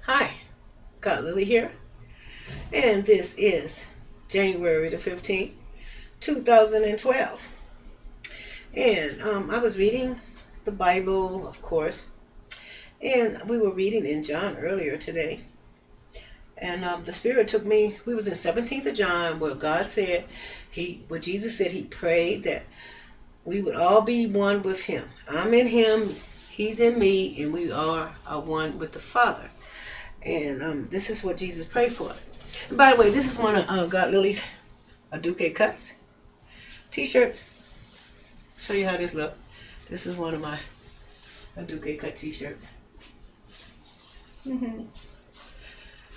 Hi, Got Lily here, and this is January the 15th, 2012. And I was reading the Bible, of course, and we were reading in John earlier today. And the Spirit took me, we was in 17th of John, where God said, where Jesus said he prayed that we would all be one with him. I'm in him, he's in me, and we are one with the Father. And this is what Jesus prayed for. And by the way, this is one of God Lily's Duque Cuts t-shirts. Show you how this look. This is one of my Duque Cut t-shirts. And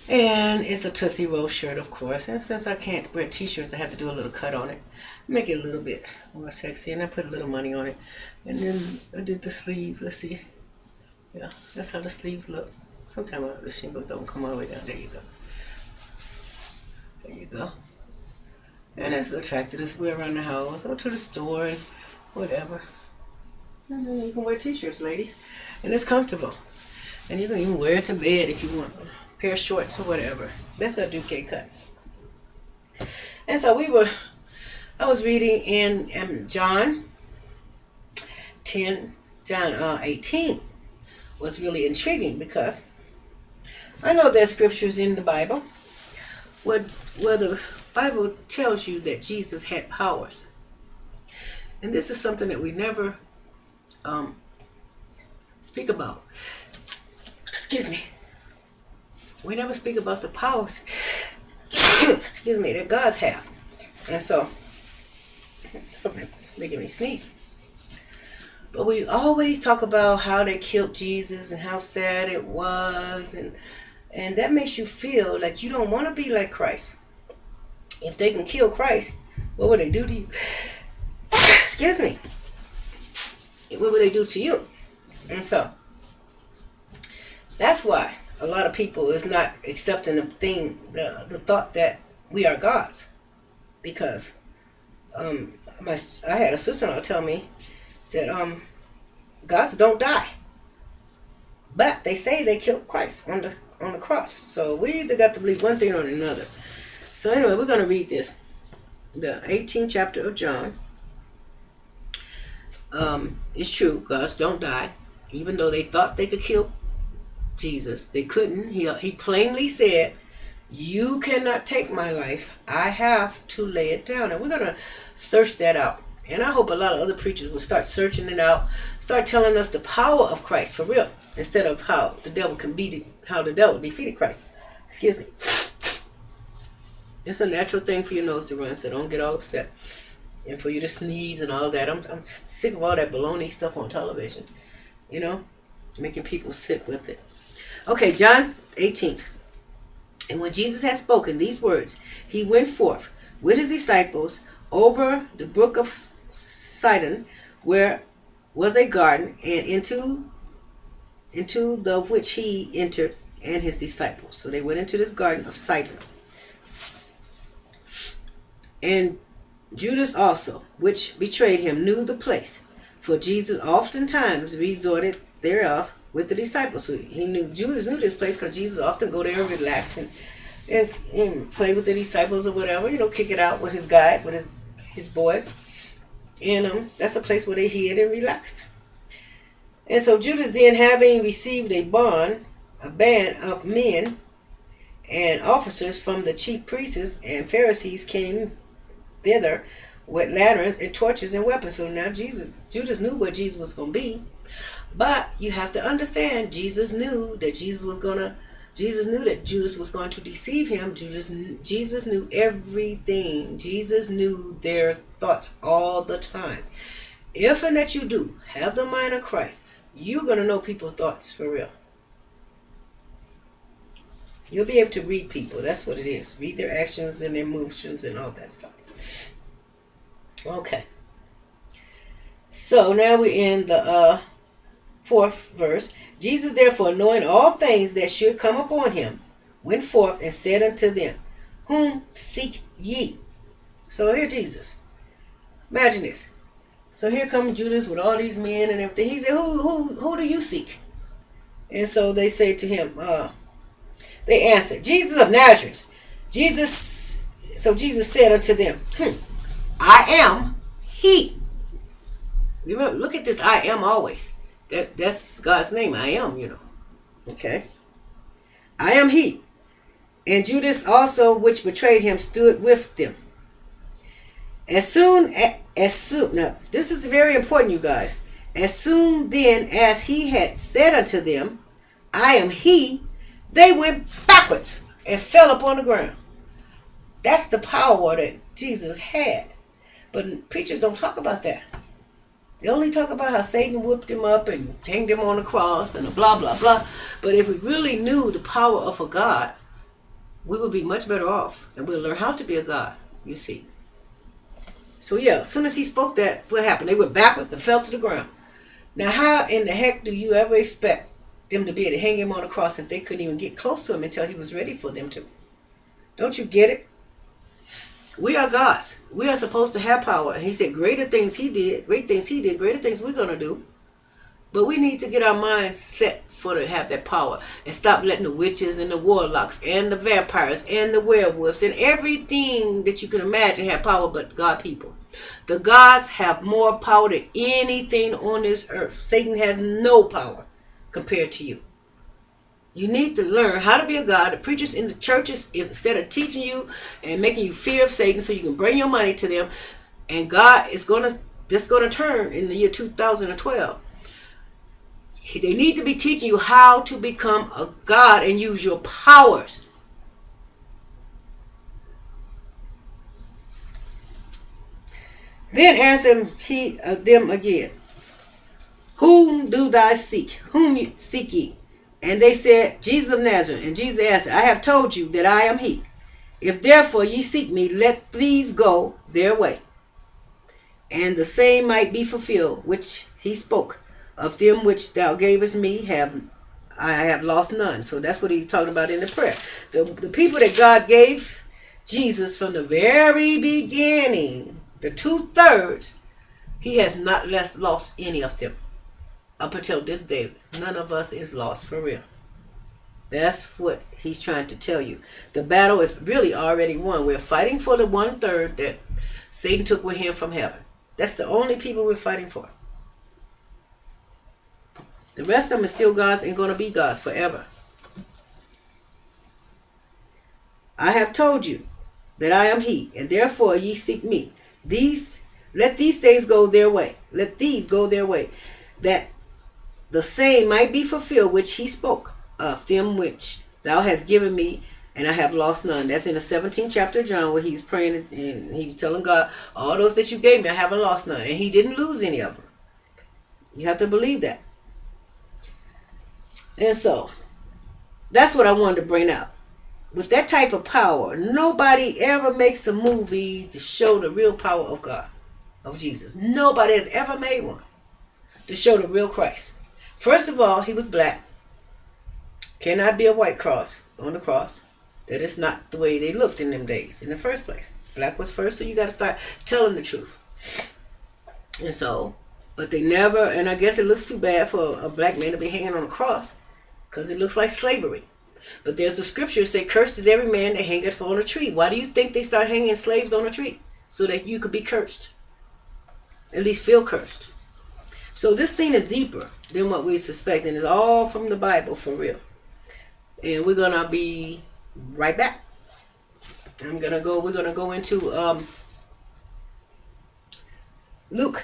it's a Tootsie Roll shirt, of course. And since I can't wear t-shirts, I have to do a little cut on it. Make it a little bit more sexy. And I put a little money on it. And then I did the sleeves. Let's see. Yeah, that's how the sleeves look. Sometimes the shingles don't come all the way down. There you go. There you go. And it's attractive to wear around the house or to the store and whatever. And then you can wear t-shirts, ladies. And it's comfortable. And you can even wear it to bed if you want a pair of shorts or whatever. That's a Duque cut. And so I was reading in John 18 was really intriguing because I know there's scriptures in the Bible where the Bible tells you that Jesus had powers. And this is something that we never speak about. Excuse me. We never speak about the powers excuse me, that God's have. And so something is making me sneeze. But we always talk about how they killed Jesus and how sad it was, and that makes you feel like you don't want to be like Christ. If they can kill Christ, what would they do to you? Excuse me. What would they do to you? And so that's why a lot of people is not accepting the thought that we are gods, because I had a sister-in-law tell me that gods don't die, but they say they killed Christ on the cross. So we either got to believe one thing or another. So anyway, we're going to read this, the 18th chapter of John. It's true, gods don't die, even though they thought they could kill Jesus. They couldn't. He plainly said, "You cannot take my life. I have to lay it down." And we're going to search that out. And I hope a lot of other preachers will start searching it out, start telling us the power of Christ for real, instead of how the devil defeated Christ. Excuse me. It's a natural thing for your nose to run, so don't get all upset. And for you to sneeze and all that. I'm sick of all that baloney stuff on television. You know, making people sick with it. Okay, John 18. And when Jesus had spoken these words, he went forth with his disciples over the brook of Sidon, where was a garden, and into the which he entered and his disciples. So they went into this garden of Sidon. And Judas also, which betrayed him, knew the place, for Jesus oftentimes resorted thereof with the disciples. So Judas knew this place because Jesus often go there and relax and play with the disciples or whatever, kick it out with his guys, with his boys. And that's a place where they hid and relaxed. And so Judas then, having received a band of men and officers from the chief priests and Pharisees, came thither with lanterns and torches and weapons. So now Judas knew where Jesus was going to be. But you have to understand, Jesus knew that Judas was going to deceive him. Jesus knew everything. Jesus knew their thoughts all the time. If and that you do have the mind of Christ, you're going to know people's thoughts for real. You'll be able to read people. That's what it is. Read their actions and their emotions and all that stuff. Okay. So now we're in the 4th verse. Jesus therefore, knowing all things that should come upon him, went forth and said unto them, "Whom seek ye?" So here Jesus. Imagine this. So here comes Judas with all these men and everything. He said, who do you seek? And so they say to him, They answered, Jesus of Nazareth. So Jesus said unto them, I am he. Remember, look at this, I am always. That's God's name, I am, Okay. I am he. And Judas also, which betrayed him, stood with them. As soon, now this is very important, you guys. As soon then as he had said unto them, I am he, they went backwards and fell upon the ground. That's the power that Jesus had. But preachers don't talk about that. They only talk about how Satan whipped him up and hanged him on the cross and blah, blah, blah. But if we really knew the power of a God, we would be much better off. And we'll learn how to be a God, you see. So yeah, as soon as he spoke that, what happened? They went backwards and fell to the ground. Now how in the heck do you ever expect them to be able to hang him on the cross if they couldn't even get close to him until he was ready for them to? Don't you get it? We are gods. We are supposed to have power. And he said greater things he did, greater things we're going to do. But we need to get our minds set for to have that power and stop letting the witches and the warlocks and the vampires and the werewolves and everything that you can imagine have power but God people. The gods have more power than anything on this earth. Satan has no power compared to you. You need to learn how to be a God. The preachers in the churches, instead of teaching you and making you fear of Satan so you can bring your money to them, and God is going to turn in the year 2012. They need to be teaching you how to become a God and use your powers. Then answered he them again, Whom do thou seek? Whom seek ye? And they said, Jesus of Nazareth. And Jesus answered, I have told you that I am he. If therefore ye seek me, let these go their way. And the same might be fulfilled, which he spoke. Of them which thou gavest me, I have lost none. So that's what he talked about in the prayer. The people that God gave Jesus from the very beginning, the 2/3, he has not lost any of them. Up until this day, none of us is lost for real. That's what he's trying to tell you. The battle is really already won. We're fighting for the 1/3 that Satan took with him from heaven. That's the only people we're fighting for. The rest of them are still gods and going to be gods forever. I have told you that I am he, and therefore ye seek me. Let these things go their way. Let these go their way. That the same might be fulfilled which he spoke of them which thou hast given me, and I have lost none. That's in the 17th chapter of John, where he was praying and he was telling God, all those that you gave me, I haven't lost none. And he didn't lose any of them. You have to believe that. And so, that's what I wanted to bring out. With that type of power, nobody ever makes a movie to show the real power of God, of Jesus. Nobody has ever made one to show the real Christ. First of all, he was black. Cannot be a white cross on the cross. That is not the way they looked in them days in the first place. Black was first, so you got to start telling the truth. And so, but they never, and I guess it looks too bad for a black man to be hanging on a cross, because it looks like slavery. But there's a scripture that says, cursed is every man that hangeth on a tree. Why do you think they start hanging slaves on a tree? So that you could be cursed. At least feel cursed. So this thing is deeper than what we suspect. And it's all from the Bible for real. And we're going to be right back. We're going to go into Luke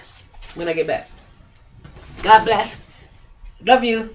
when I get back. God bless. Love you.